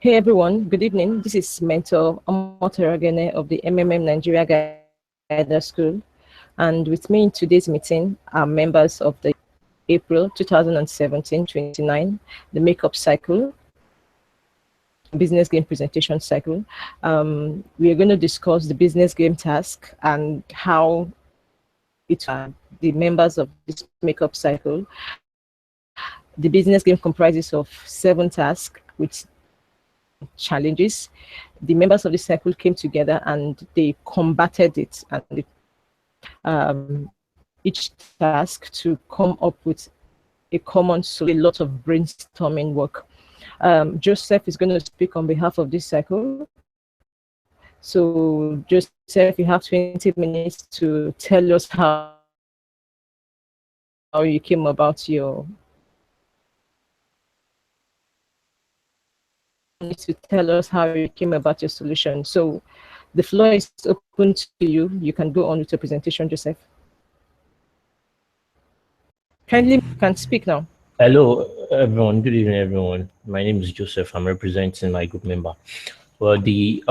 Hey everyone, good evening. This is Mentor Omoteragene of the MMM Nigeria Guider School. And with me in today's meeting are members of the April 2017-29, the Makeup Cycle, Business Game Presentation Cycle. We are going to discuss the business game task and how it the members of this Makeup Cycle. The business game comprises of 7 tasks with challenges. The members of the cycle came together and they combated it, and each task to come up with a common solution, a lot of brainstorming work. Joseph is going to speak on behalf of this cycle. So Joseph, you have 20 minutes to tell us how you came about your solution. So the floor is open to you. You can go on with your presentation, Joseph. Kindly, you can speak now. Hello, everyone. Good evening, everyone. My name is Joseph. I'm representing my group member. Well, the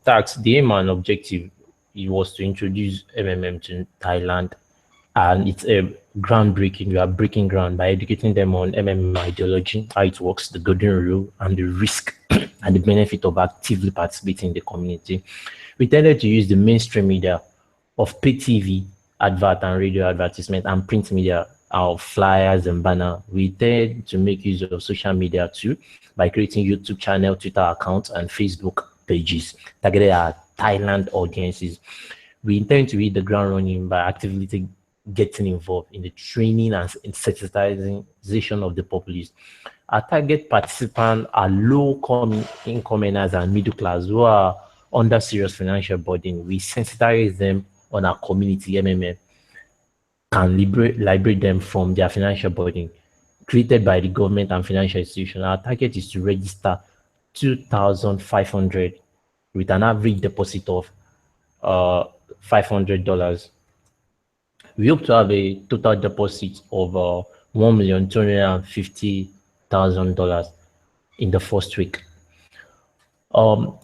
task, the aim and objective, it was to introduce MMM to Thailand, and it's a groundbreaking. We are breaking ground by educating them on MMM ideology, how it works, the golden rule, and the risk and the benefit of actively participating in the community. We tended to use the mainstream media of pay TV, advert and radio advertisement, and print media, our flyers and banner. We tend to make use of social media too by creating YouTube channel, Twitter accounts, and Facebook pages targeted at Thailand audiences. We intend to hit the ground running by actively getting involved in the training and sensitization of the populace. Our target participants are low-income earners and middle class who are under serious financial burden. We sensitize them on our community, MMM, can liberate them from their financial burden created by the government and financial institution. Our target is to register 2,500 with an average deposit of $500. We hope to have a total deposit of $1,250,000 in the first week. Our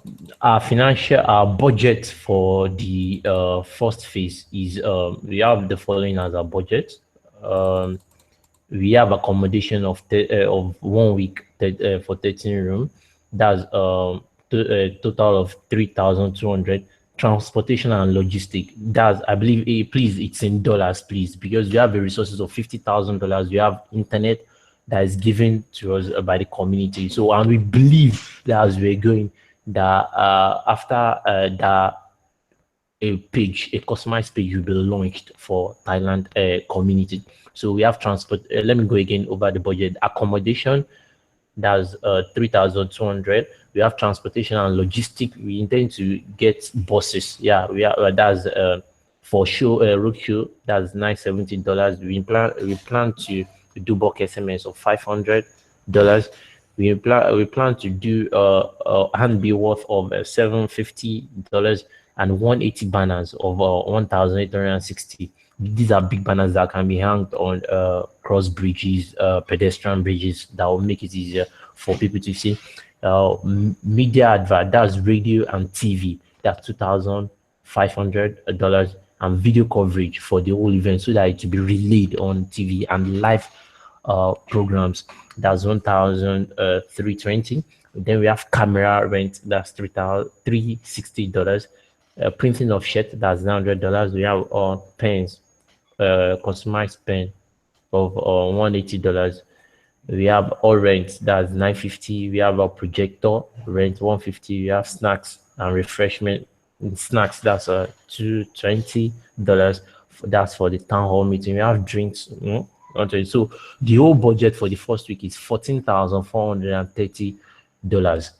budget for the first phase is we have the following as our budget. We have accommodation of 1 week for 13 rooms. That's a total of 3,200. Transportation and logistic. That's, I believe, please, it's in dollars, please, because we have the resources of $50,000. We have internet that is given to us by the community. So, and we believe that as we're going, that after that a customized page will be launched for Thailand community. So we have transport. Let me go again over the budget. Accommodation, that's 3,200. We have transportation and logistic. We intend to get buses. Yeah, we are. That's for show road show. That's $970. We plan to do bulk SMS of $500. We plan to do a handbill worth of $750 and 180 banners of 1,860. These are big banners that can be hung on cross bridges, pedestrian bridges, that will make it easier for people to see. Media advert, that's radio and TV, that's $2,500, and video coverage for the whole event so that it will be relayed on TV and live programs, that's $1,320. Then we have camera rent, that's $360. Printing of shirt, that's $900. We have pens, customized pen of $180. We have all rent, that's $950. We have a projector rent, $150. We have snacks and refreshment. Snacks, that's $220. That's for the town hall meeting. We have drinks. So the whole budget for the first week is $14,430.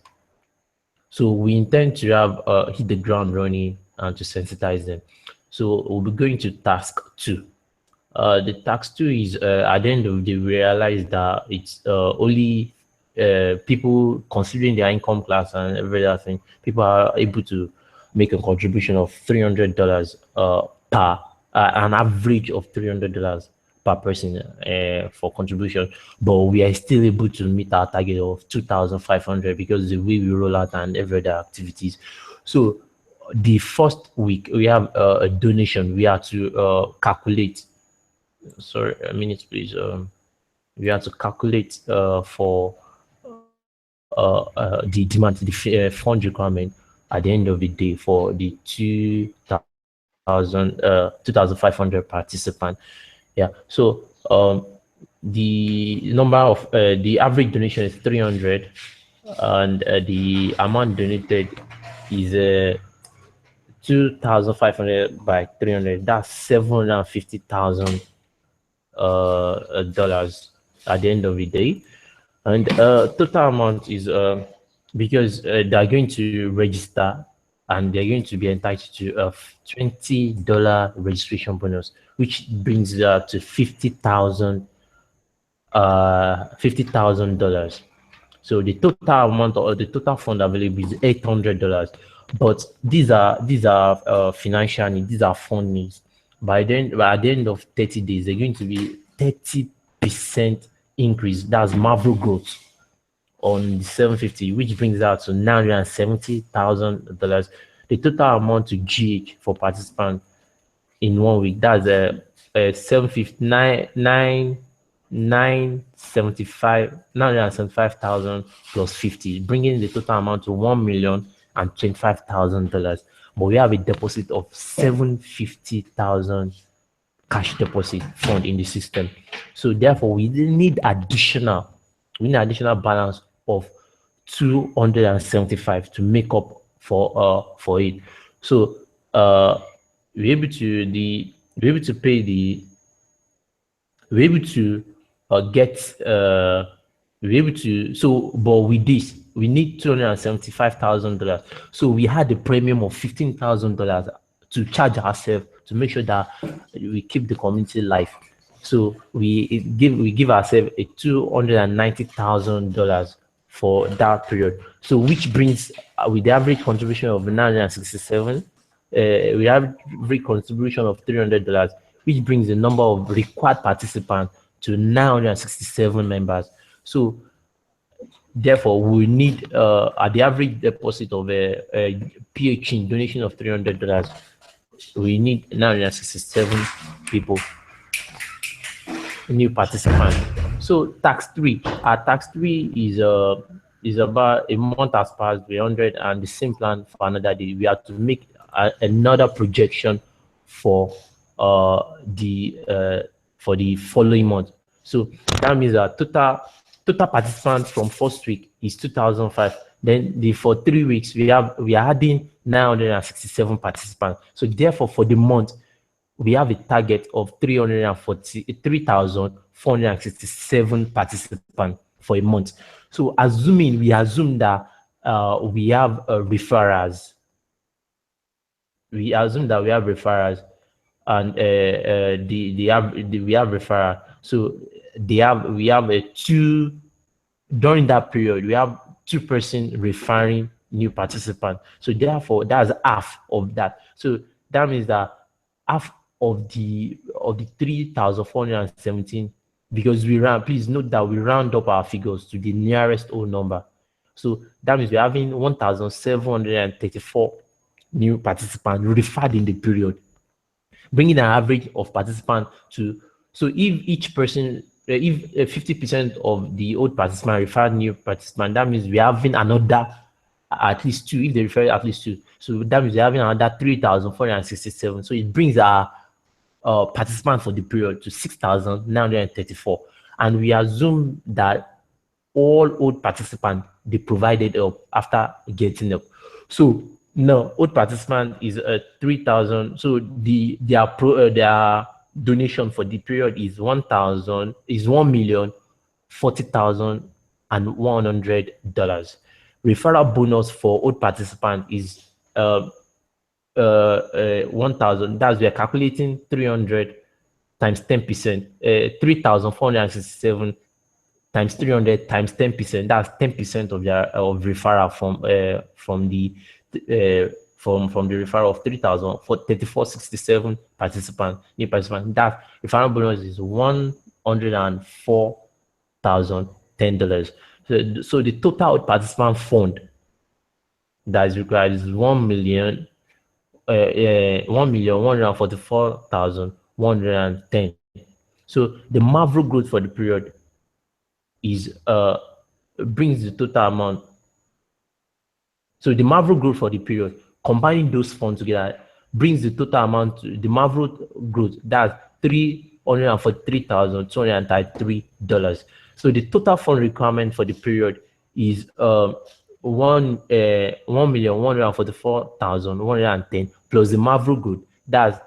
So we intend to have hit the ground running and to sensitize them. So we'll be going to task 2. The task 2 is at the end of the day, we realize that it's only people considering their income class and every other thing, people are able to make a contribution of $300 per an average of $300 per person for contribution, but we are still able to meet our target of 2,500 because the way we roll out and every other activities. So the first week we have a donation. We have to calculate. Sorry, a minute, please. We have to calculate for the demand, the fund requirement at the end of the day for the 2,500 participants. Yeah. So the number of the average donation is 300, and the amount donated is 2,500 by 300. That's 750,000 dollars at the end of the day. And total amount is because they are going to register and they're going to be entitled to a $20 registration bonus, which brings it up to $50,000. So the total amount or the total fund available is $800. But these are financial needs, these are fund needs. By at the end of 30 days, they're going to be 30% increase. That's marvel growth on the 750, which brings out to $970,000. The total amount to GH for participants in 1 week, that's a 975,000 plus 50, bringing the total amount to $1,025,000. But we have a deposit of 750,000 cash deposit fund in the system. So therefore, we need additional balance of 275 to make up for it. So we're able to but with this we need $275,000. So we had a premium of $15,000 to charge ourselves to make sure that we keep the community live. So we give ourselves a $290,000 for that period. So which brings with the average contribution of 967, we have average contribution of $300, which brings the number of required participants to 967 members. So therefore, we need at the average deposit of a PH in donation of $300, we need 967 people, new participants. So tax 3, our tax 3 is about a month has passed, 300, and the same plan for another day. We have to make another projection for the following month. So that means that total participants from first week is 2,005. Then for 3 weeks we are adding 967 participants. So therefore, for the month we have a target of 3,467 participants for a month. So we assume that we have referrals. We assume that we have referrals, and we have referral. So we have a two during that period. We have 2 persons referring new participants. So therefore, that's half of that. So that means that half of the 3,417, because please note that we round up our figures to the nearest whole number. So that means we're having 1,734 new participants referred in the period, bringing an average of participants to. So if each person, if 50% of the old participant referred new participant, that means we're having another at least 2. If they refer at least 2, so that means we're having another 3,467. So it brings our participants for the period to 6,934, and we assume that all old participants they provided up after getting up. So no, old participant is 3,000. So their donation for the period is $1,040,100. Referral bonus for old participant is 1,000. That's we are calculating 300 times 10%, 3,467 times 300 times 10%. That's 10% of their referral from from the referral of 3,000 for 3467 participants, new participants. That referral bonus is $104,010. So the total participant fund that is required is 1,144,110. So the Mavro growth for the period is brings the total amount. So the Mavro growth for the period, combining those funds together, brings the total amount to the Mavro growth. That's $343,233. So the total fund requirement for the period is 1,144,110 plus the Mavro growth. That's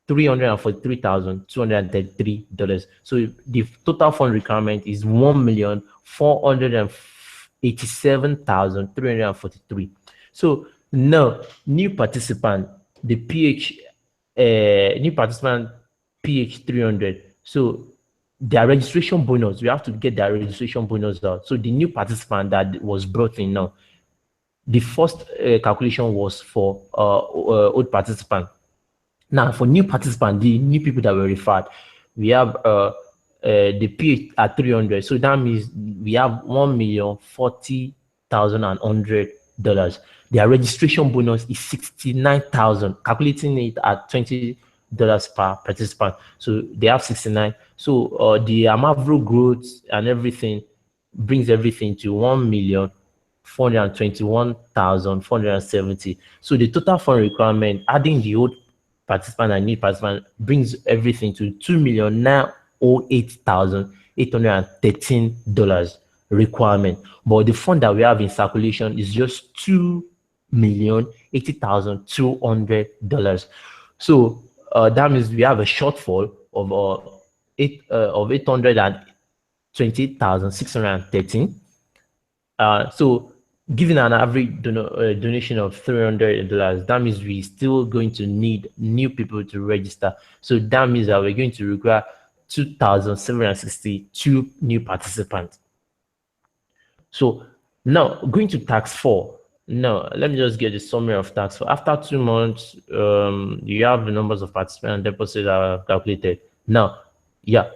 $343,233. So the total fund requirement is 1,487,343. So now new participant, the new participant PH 300. So their registration bonus, we have to get their registration bonus out. So the new participant that was brought in now, the first calculation was for old participant. Now, for new participants, the new people that were referred, we have the PH at 300. So that means we have $1,040,100. Their registration bonus is 69,000, calculating it at $20 per participant. So they have 69. So the Mavro growth and everything brings everything to 1,421,470. So the total fund requirement, adding the old participant and new participant, brings everything to $2,908,813 requirement. But the fund that we have in circulation is just $2,080,200. So that means we have a shortfall of 820,613. So given an average donation of $300, that means we're still going to need new people to register. So that means that we're going to require 2,762 new participants. So now going to tax 4. Now let me just get the summary of tax 4. After 2 months, you have the numbers of participants and deposits are calculated. Now, yeah,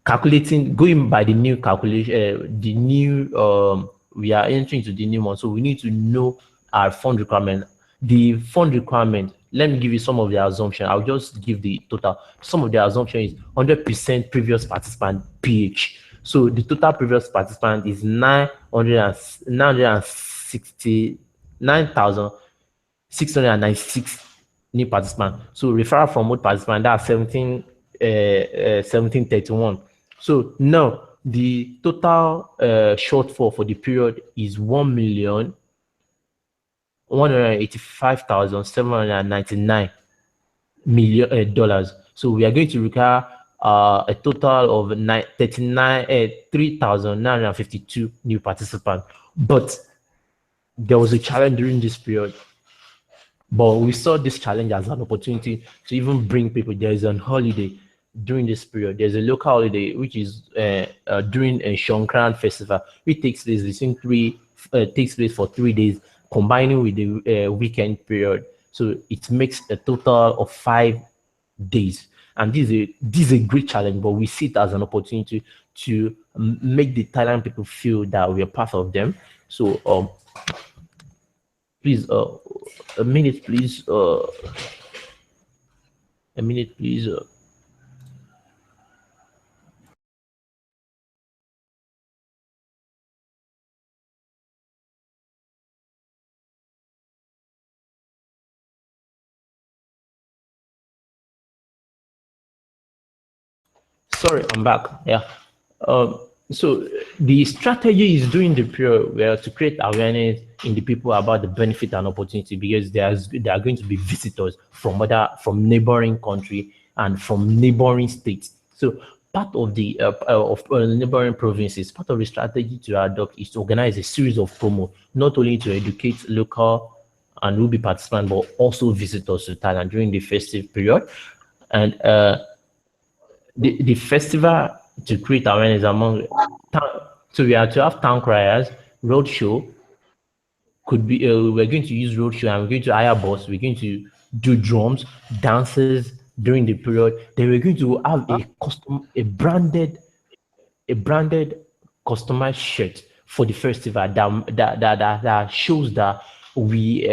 calculating, going by the new calculation, the new we are entering to the new one, so we need to know our fund requirement. The fund requirement, let me give you some of the assumption. I'll just give the total. Some of the assumption is 100% previous participant PH. So the total previous participant is 969,696 new participants. So referral from old participant, that's 1731. So now the total shortfall for the period is $1,185,799 million. So we are going to require a total of 3,952 new participants. But there was a challenge during this period. But we saw this challenge as an opportunity to even bring people. There is a holiday during this period. There's a local holiday which is during a Shankran festival. It takes place for 3 days, combining with the weekend period. So it makes a total of 5 days. And this is a great challenge, but we see it as an opportunity to make the Thailand people feel that we are part of them. So please, a minute, please. A minute, please. Sorry, I'm back. Yeah. So the strategy is during the period where to create awareness in the people about the benefit and opportunity, because there are going to be visitors from neighboring country and from neighboring states. So part of the neighboring provinces, part of the strategy to adopt is to organize a series of promo, not only to educate local and will be participants, but also visitors to Thailand during the festive period. And the festival to create awareness among town. So we have to have town criers, road show, could be we're going to use roadshow and we're going to hire boss. We're going to do drums, dances during the period. Then we're going to have a branded customized shirt for the festival that shows that we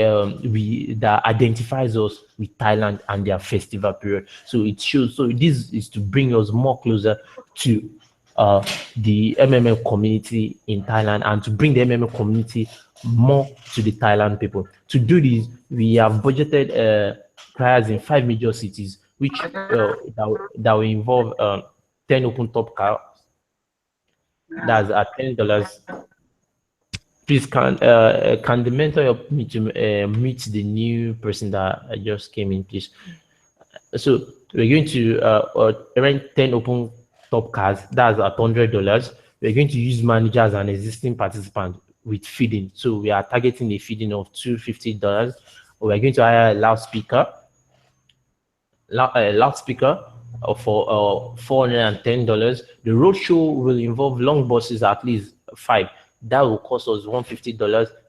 that identifies us with Thailand and their festival period. So it shows. So this is to bring us more closer to the MMM community in Thailand and to bring the MMM community more to the Thailand people. To do this, we have budgeted trials in 5 major cities, which that will involve 10 open top cars. That's at $10. Please can the mentor help me to meet the new person that just came in, please? So we're going to rent 10 open top cars. That's at $100. We're going to use managers and existing participants with feeding. So we are targeting a feeding of $250. We're going to hire a loudspeaker for $410. The roadshow will involve long buses, at least 5. That will cost us $150.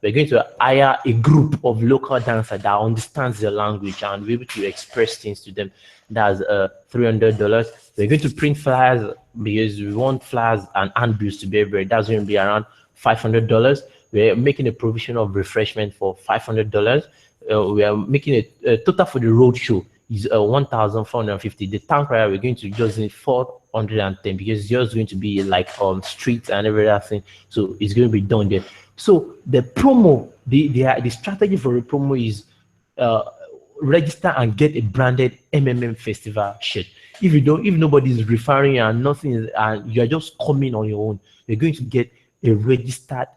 We're going to hire a group of local dancers that understands the language and be able to express things to them. That's $300. We're going to print flyers because we want flyers and handbills to be everywhere. That's going to be around $500. We're making a provision of refreshment for $500. We are making a total for the road show is 1,450. The town crier, we're going to just need 410 because it's just going to be like streets and everything. So it's going to be done there. So the promo, the strategy for the promo is register and get a branded MMM festival shirt. If nobody is referring you and nothing is, and you are just coming on your own, you're going to get a registered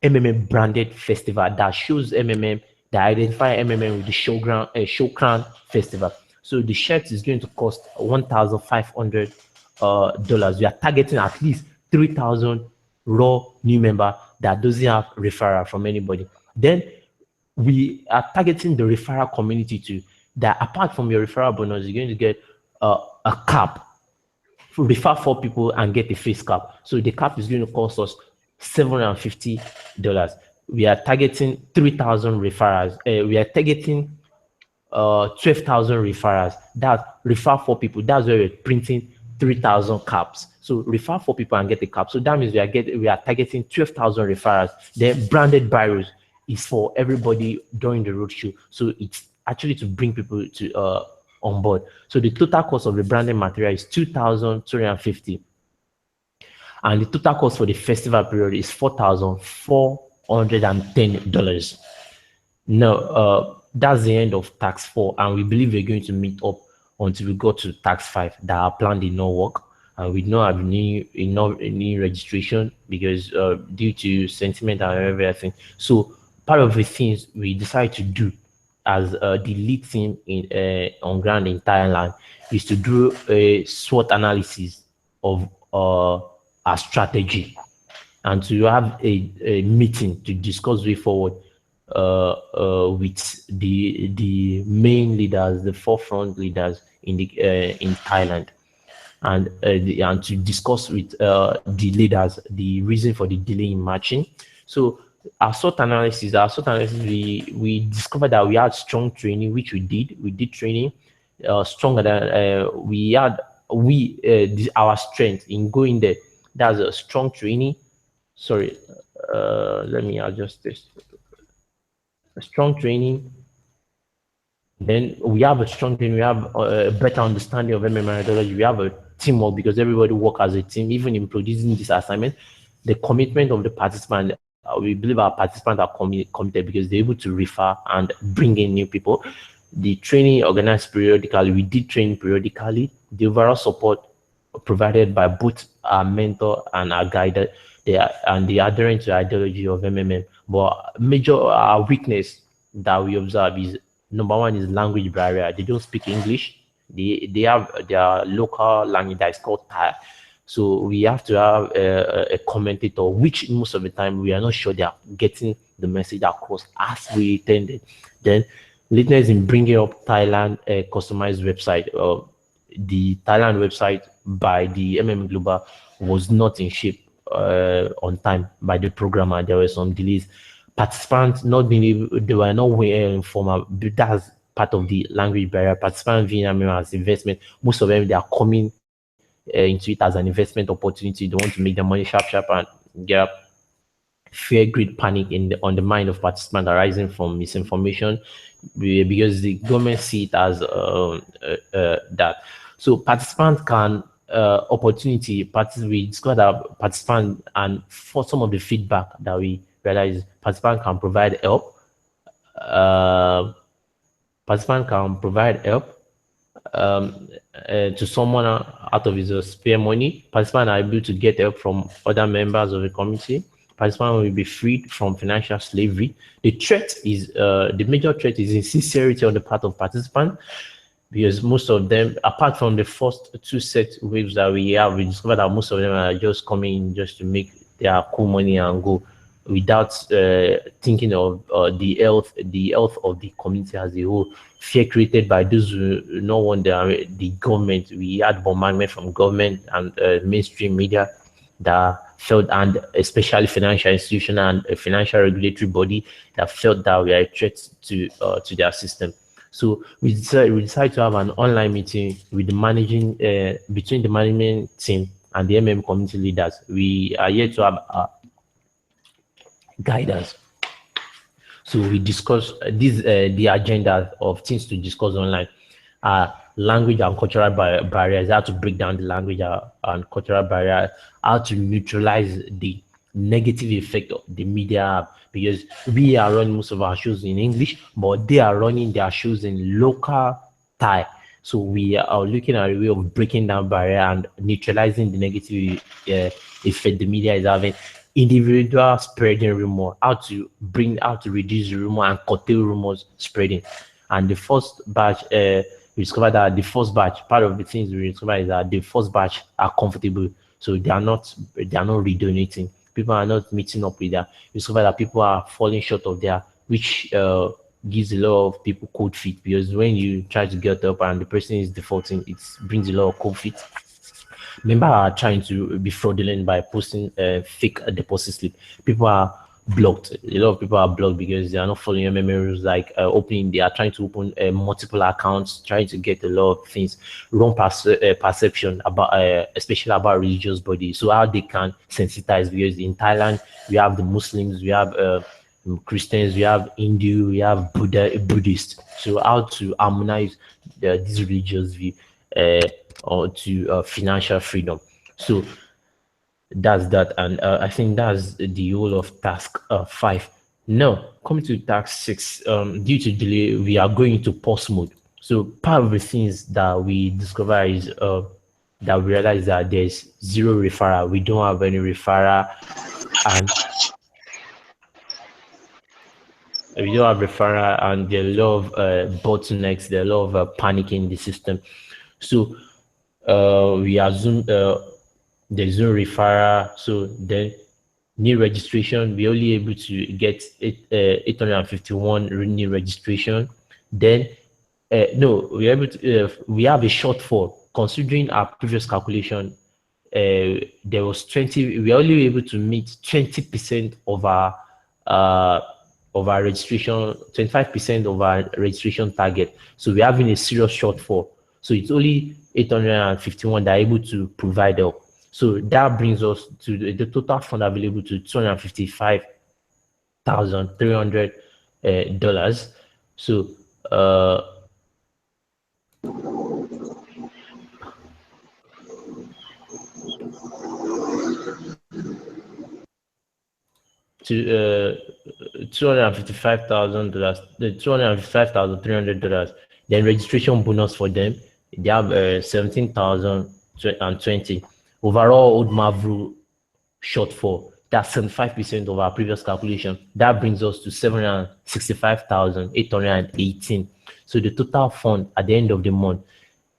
MMM branded festival that shows MMM, that identify MMM with the Showcrown festival. So the shirt is going to cost $1,500. We are targeting at least 3,000 raw new member that doesn't have referral from anybody. Then we are targeting the referral community too. That apart from your referral bonus, you're going to get a cap. Refer 4 people and get a face cap. So the cap is going to cost us $750. We are targeting 3,000 referrals. We are targeting 12,000 referrals. That refer 4 people. That's where we're printing 3,000 caps. So refer 4 people and get the cap. So that means we are targeting 12,000 referrals. Then branded biros is for everybody during the roadshow. So it's actually to bring people to on board. So the total cost of the branded material is $2,250. And the total cost for the festival period is $4,410. Now, that's the end of tax 4, and we believe we're going to meet up until we go to tax 5. That our plan did not work, and we don't have any registration because due to sentiment and everything. So part of the things we decided to do as the lead team on ground in Thailand is to do a SWOT analysis of our strategy and to have a meeting to discuss way forward with the main leaders, the forefront leaders in Thailand, and to discuss with the leaders the reason for the delay in marching. So our SWOT analysis, we discovered that we had strong training, which we did training stronger than our strength in going there. That's a strong training. Sorry, let me adjust this. A strong training. Then we have a strong training. We have a better understanding of MMA methodology. We have a teamwork because everybody work as a team. Even in producing this assignment, the commitment of the participant. We believe our participants are committed because they're able to refer and bring in new people. The training organized periodically. We did training periodically. The overall support provided by both our mentor and our guide, and the adherence to ideology of MMM. But our weakness that we observe is, number one, is language barrier. They don't speak English. They have their local language that is called Thai. So we have to have a commentator, which most of the time we are not sure they are getting the message across as we intended. Then lateness in bringing up Thailand customized website. The Thailand website by the MMM Global was not in shape on time by the programmer. There were some delays. participants not being able, they were not well informed. That's part of the language barrier. Participants viewing MMM as investment. Most of them, they are coming into it as an investment opportunity. They want to make their money sharp, sharp, and get fear, greed, panic on the mind of participants arising from misinformation, because the government see it as that. So participants can we discovered that participants, and for some of the feedback that we realize, participants can provide help. Participant can provide help to someone out of his spare money. Participants are able to get help from other members of the community. Participants will be freed from financial slavery. The threat is the major threat is insincerity on the part of participants, because most of them, apart from the first two set waves that we have, we discovered that most of them are just coming in just to make their cool money and go, without thinking of the health of the community as a whole. Fear created by those who no want the government. We had bombardment from government and mainstream media that felt, and especially financial institution and a financial regulatory body that felt that we are a threat to their system. So we decided to have an online meeting with the managing between the management team and the MM community leaders. We are here to have guidance. So we discuss the agenda of things to discuss online. Language and cultural barriers, how to break down the language and cultural barrier, how to neutralize the negative effect of the media, because we are running most of our shows in English, but they are running their shows in local Thai. So we are looking at a way of breaking down barrier and neutralizing the negative effect the media is having. Individual spreading rumor, how to reduce rumor and curtail rumors spreading. And the first batch, we discovered that the first batch, part of the things we discovered is that the first batch are comfortable, so they are not redonating. People are not meeting up with that. We discovered that people are falling short of their, which gives a lot of people cold feet, because when you try to get up and the person is defaulting, it brings a lot of cold feet. Members are trying to be fraudulent by posting fake deposit slip. People are blocked. A lot of people are blocked because they are not following MMA rules, like they are trying to open multiple accounts, trying to get a lot of things. Wrong perception about, especially about religious bodies. So how they can sensitize, because in Thailand, we have the Muslims, we have Christians, we have Hindu, we have Buddhist. So how to harmonize these religious view or to financial freedom. So that's that, and I think that's the whole of task 5. Now coming to task 6, due to delay we are going to pause mode. So part of the things that we discover is that we realize that there's zero referral. We don't have any referral, and we don't have referral, and there are a lot of bottlenecks, there are a lot of panic in the system. So we assume there's no referral, so then new registration, we're only able to get 851 new registration. Then no, we're able to we have a shortfall considering our previous calculation. There was 20, we are only able to meet 20% of our registration, 25% of our registration target. So we're having a serious shortfall. So it's only 851 that are able to provide help. So that brings us to the total fund available to $255,300. So to $255,000, the $255,300. Then registration bonus for them, they have 17,020. Overall, Old Mavru shortfall, that's 75% of our previous calculation. That brings us to 765,818. So the total fund at the end of the month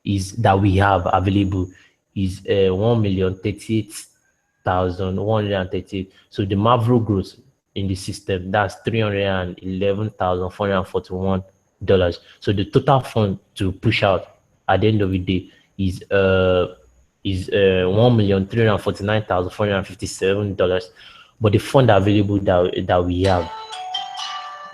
is that we have available is 1,038,138. So the Mavru growth in the system, that's $311,441. So the total fund to push out at the end of the day is $1,349,457. But the fund available that we have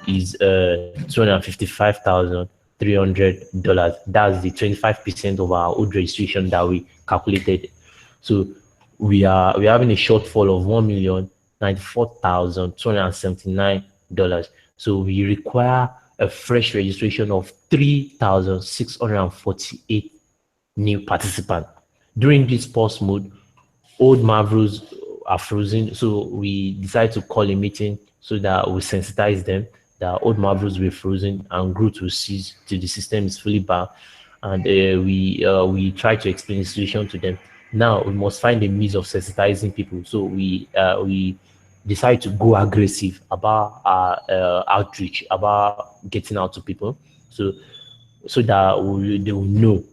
is $255,300. That's the 25% of our old registration that we calculated. So we're having a shortfall of $1,094,279. So we require a fresh registration of 3,648 new participants. During this pause mode, old Marvels are frozen, so we decided to call a meeting so that we sensitize them that old Marvels were frozen and growth will cease till the system is fully bound. And we try to explain the situation to them. Now we must find a means of sensitizing people. So we decide to go aggressive about our outreach, about getting out to people, so that they will know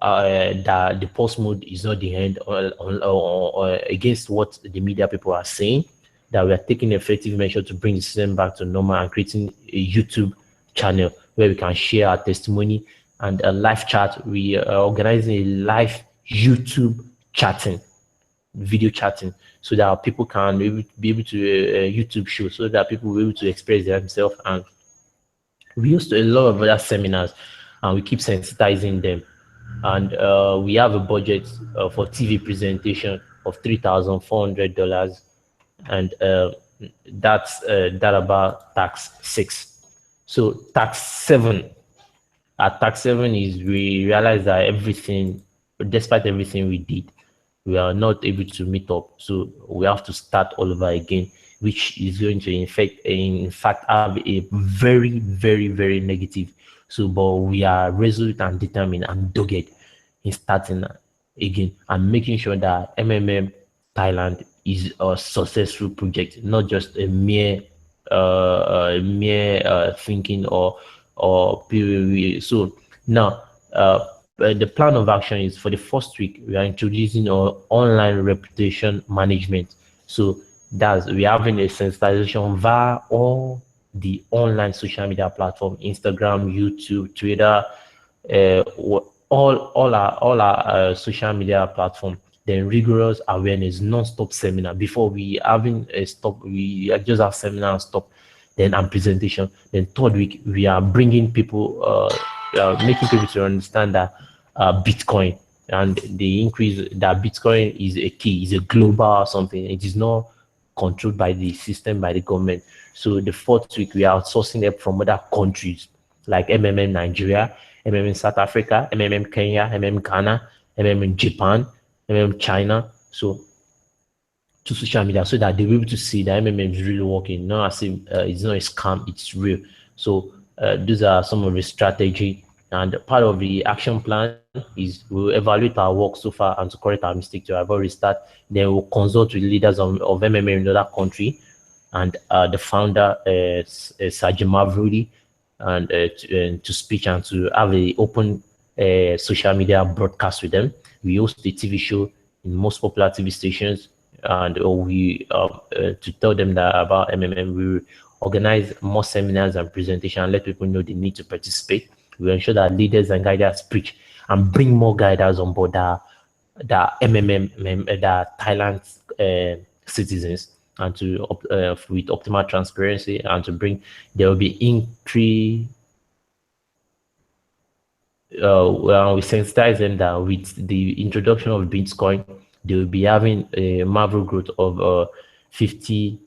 that the post mode is not the end or against what the media people are saying, that we are taking effective measure to bring the system back to normal and creating a YouTube channel where we can share our testimony and a live chat. We are organizing a live YouTube chatting, video chatting, so that people can be able to YouTube show, so that people will be able to express themselves. And we used a lot of other seminars, and we keep sensitizing them. And we have a budget for TV presentation of $3,400, and that's that about tax 6. So tax 7. At tax 7 is we realize that despite everything we did, we are not able to meet up. So we have to start all over again, which is going to in fact have a very, very, very negative. So, but we are resolute and determined and dogged in starting again and making sure that MMM Thailand is a successful project, not just a mere thinking or POV. So now the plan of action is for the first week we are introducing our online reputation management. So we're having a sensitization via all the online social media platform, Instagram, YouTube, Twitter, all our social media platform. Then rigorous awareness, non-stop seminar. Before we having a stop, we just have seminar and stop, then and presentation. Then third week we are bringing people, making people to understand that Bitcoin and the increase that Bitcoin is a key, is a global something. It is not controlled by the system, by the government. So the fourth week we are outsourcing help from other countries like MMM Nigeria, MMM South Africa, MMM Kenya, MMM Ghana, MMM Japan, MMM China. So to social media, so that they will be able to see that MMM is really working. Not as if it's not a scam, it's real. So those are some of the strategy, and part of the action plan is we'll evaluate our work so far and to correct our mistake to avoid restart. Then we'll consult with leaders of MMM in other country and the founder Sajid Mavrudi, and to speak and to have a open social media broadcast with them. We host a TV show in most popular TV stations, and we to tell them that about MMM. We organize more seminars and presentations and let people know they need to participate. We ensure that leaders and guiders preach and bring more guiders on board that MMM, that Thailand citizens, and to with optimal transparency, and to bring, there will be increase. Well, we sensitize them that with the introduction of Bitcoin, they will be having a marvel growth of 50%,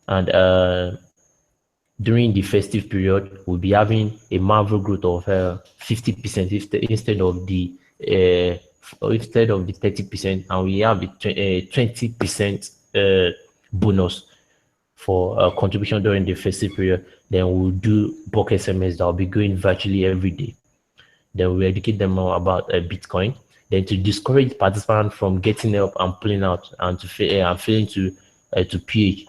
and during the festive period, we'll be having a marvel growth of 50% instead of the 30%, and we have a 20% bonus for contribution during the festive period. Then we'll do bulk SMS that will be going virtually every day. Then we'll educate them more about Bitcoin. Then to discourage participants from getting help and pulling out and failing to PH,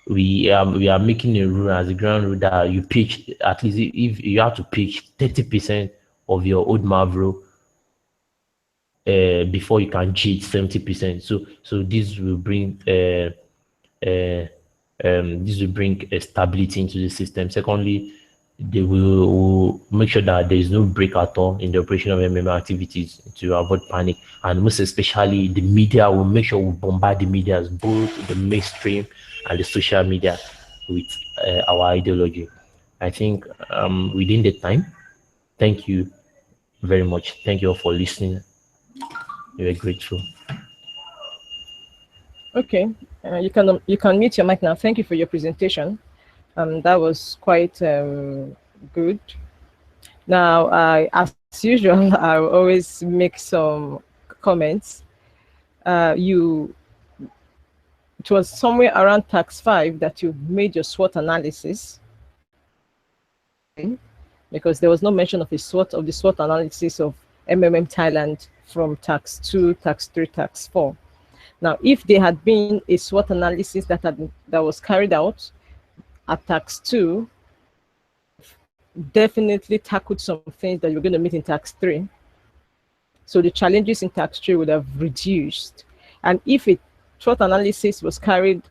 we are making a rule as a ground rule that you pitch at least, if you have to pitch 30% of your old Marvel before you can cheat 70%. So this will bring stability into the system. Secondly, they will make sure that there is no break at all in the operation of MMM activities to avoid panic. And most especially, the media will make sure we bombard the media, both the mainstream and the social media, with our ideology. I think within the time. Thank you very much. Thank you all for listening. We're grateful. Okay, you can mute your mic now. Thank you for your presentation. That was quite good. Now, as usual, I will always make some comments. You It was somewhere around tax 5 that you made your SWOT analysis, because there was no mention of the SWOT analysis of MMM Thailand from tax 2, tax 3, tax 4. Now, if there had been a SWOT analysis that was carried out at tax 2, definitely tackled some things that you're going to meet in tax 3. So the challenges in tax 3 would have reduced. And if a SWOT analysis was carried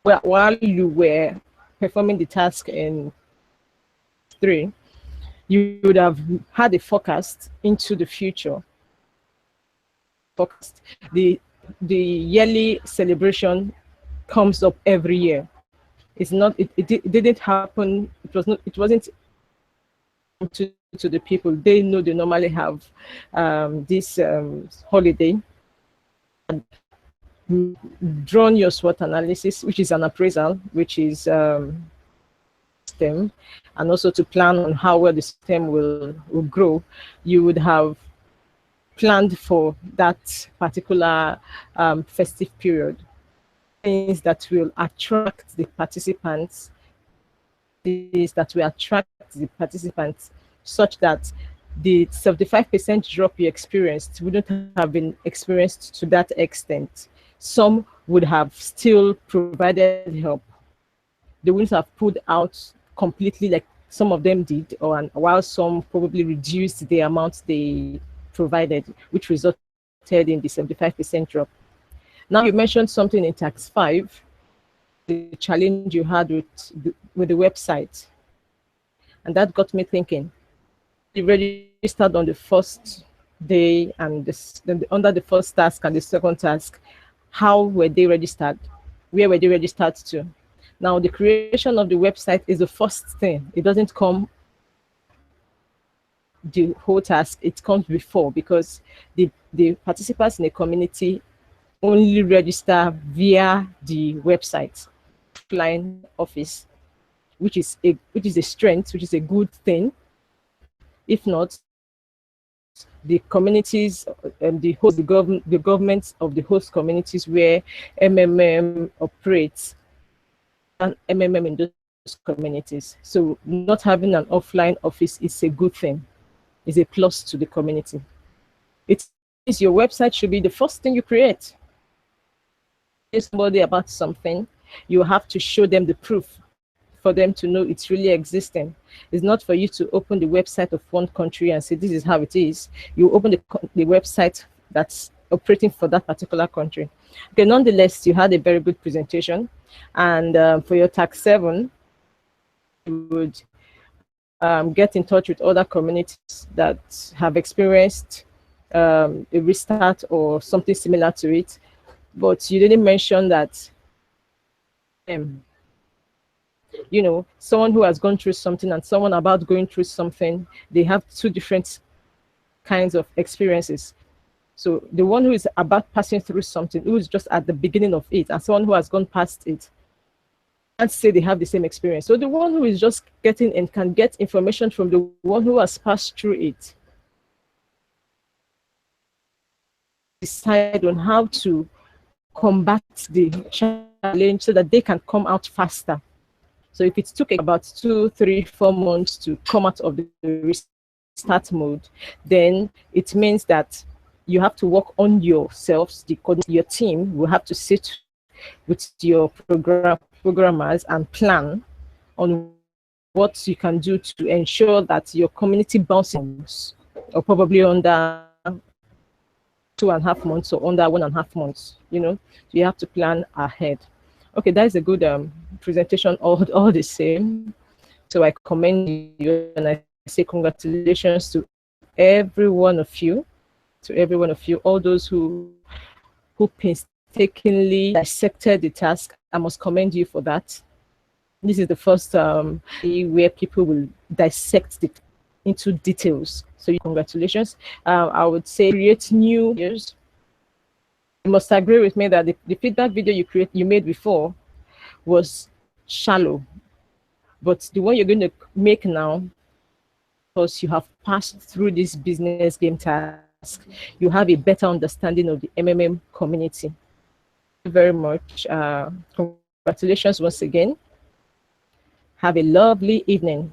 while you were performing the task in 3, you would have had a forecast into the future. Forecast. The yearly celebration comes up every year. It's not. It didn't happen. It wasn't to the people. They know they normally have this holiday. And drawn your SWOT analysis, which is an appraisal, which is STEM, and also to plan on how well the STEM will grow. You would have planned for that particular festive period, things that will attract the participants, such that the 75% drop you experienced wouldn't have been experienced to that extent. Some would have still provided help. They wouldn't have pulled out completely like some of them did, while some probably reduced the amount they provided, which resulted in the 75% drop. Now, you mentioned something in tax 5, the challenge you had with the website. And that got me thinking. You registered on the first day and under the first task and the second task. How were they registered? Where were they registered to? Now, the creation of the website is the first thing. It doesn't come the whole task. It comes before, because the participants in the community only register via the website, offline office, which is a strength, which is a good thing. If not, the communities and the governments of the host communities where MMM operates, and MMM in those communities. So not having an offline office is a good thing. It's a plus to the community. Your website should be the first thing you create. If somebody about something, you have to show them the proof for them to know it's really existing. It's not for you to open the website of one country and say, this is how it is. You open the website that's operating for that particular country. Okay, nonetheless, you had a very good presentation. And for your tax 7, you would get in touch with other communities that have experienced a restart or something similar to it. But you didn't mention that someone who has gone through something and someone about going through something, they have two different kinds of experiences. So the one who is about passing through something, who is just at the beginning of it, and someone who has gone past it, can't say they have the same experience. So the one who is just getting and can get information from the one who has passed through it, decide on how to combat the challenge so that they can come out faster. So if it took about 2, 3, 4 months to come out of the restart mode, then it means that you have to work on yourselves. Your team will have to sit with your programmers and plan on what you can do to ensure that your community bounces, or probably under 2.5 months or under 1.5 months. You have to plan ahead. Okay, that is a good presentation all the same. So I commend you and I say congratulations to every one of you, all those who painstakingly dissected the task. I must commend you for that. This is the first where people will dissect it into details. So congratulations. I would say create new years. You must agree with me that the feedback video you made before was shallow, but the one you're going to make now, because you have passed through this business game task, you have a better understanding of the MMM community. Thank you very much. Congratulations once again. Have a lovely evening.